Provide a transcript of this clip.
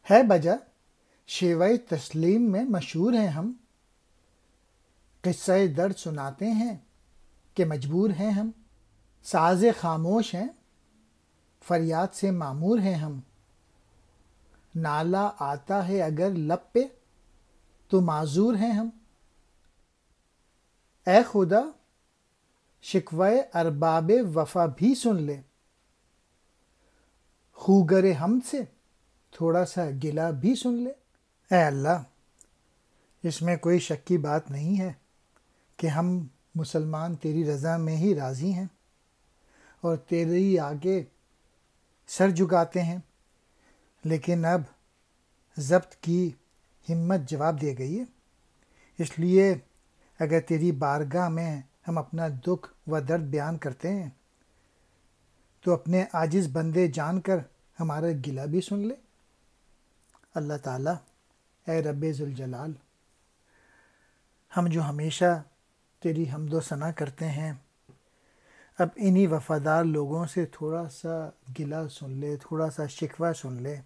ہے بجا شیوہ تسلیم میں مشہور ہیں ہم، قصہ درد سناتے ہیں کہ مجبور ہیں ہم، ساز خاموش ہیں فریاد سے معمور ہیں ہم، نالہ آتا ہے اگر لب پہ تو معذور ہیں ہم۔ اے خدا شکوہ ارباب وفا بھی سن لے، خوگر ہم سے تھوڑا سا گلہ بھی سن لے۔ اے اللہ، اس میں کوئی شک کی بات نہیں ہے کہ ہم مسلمان تیری رضا میں ہی راضی ہیں اور تیری آگے سر جھکاتے ہیں، لیکن اب ضبط کی ہمت جواب دے گئی ہے، اس لیے اگر تیری بارگاہ میں ہم اپنا دکھ و درد بیان کرتے ہیں تو اپنے عاجز بندے جان کر ہمارا گلہ بھی سن لے۔ اللہ تعالیٰ، اے رب ذوالجلال، ہم جو ہمیشہ تیری حمد و ثنا کرتے ہیں، اب انہی وفادار لوگوں سے تھوڑا سا گلہ سن لے، تھوڑا سا شکوہ سن لے۔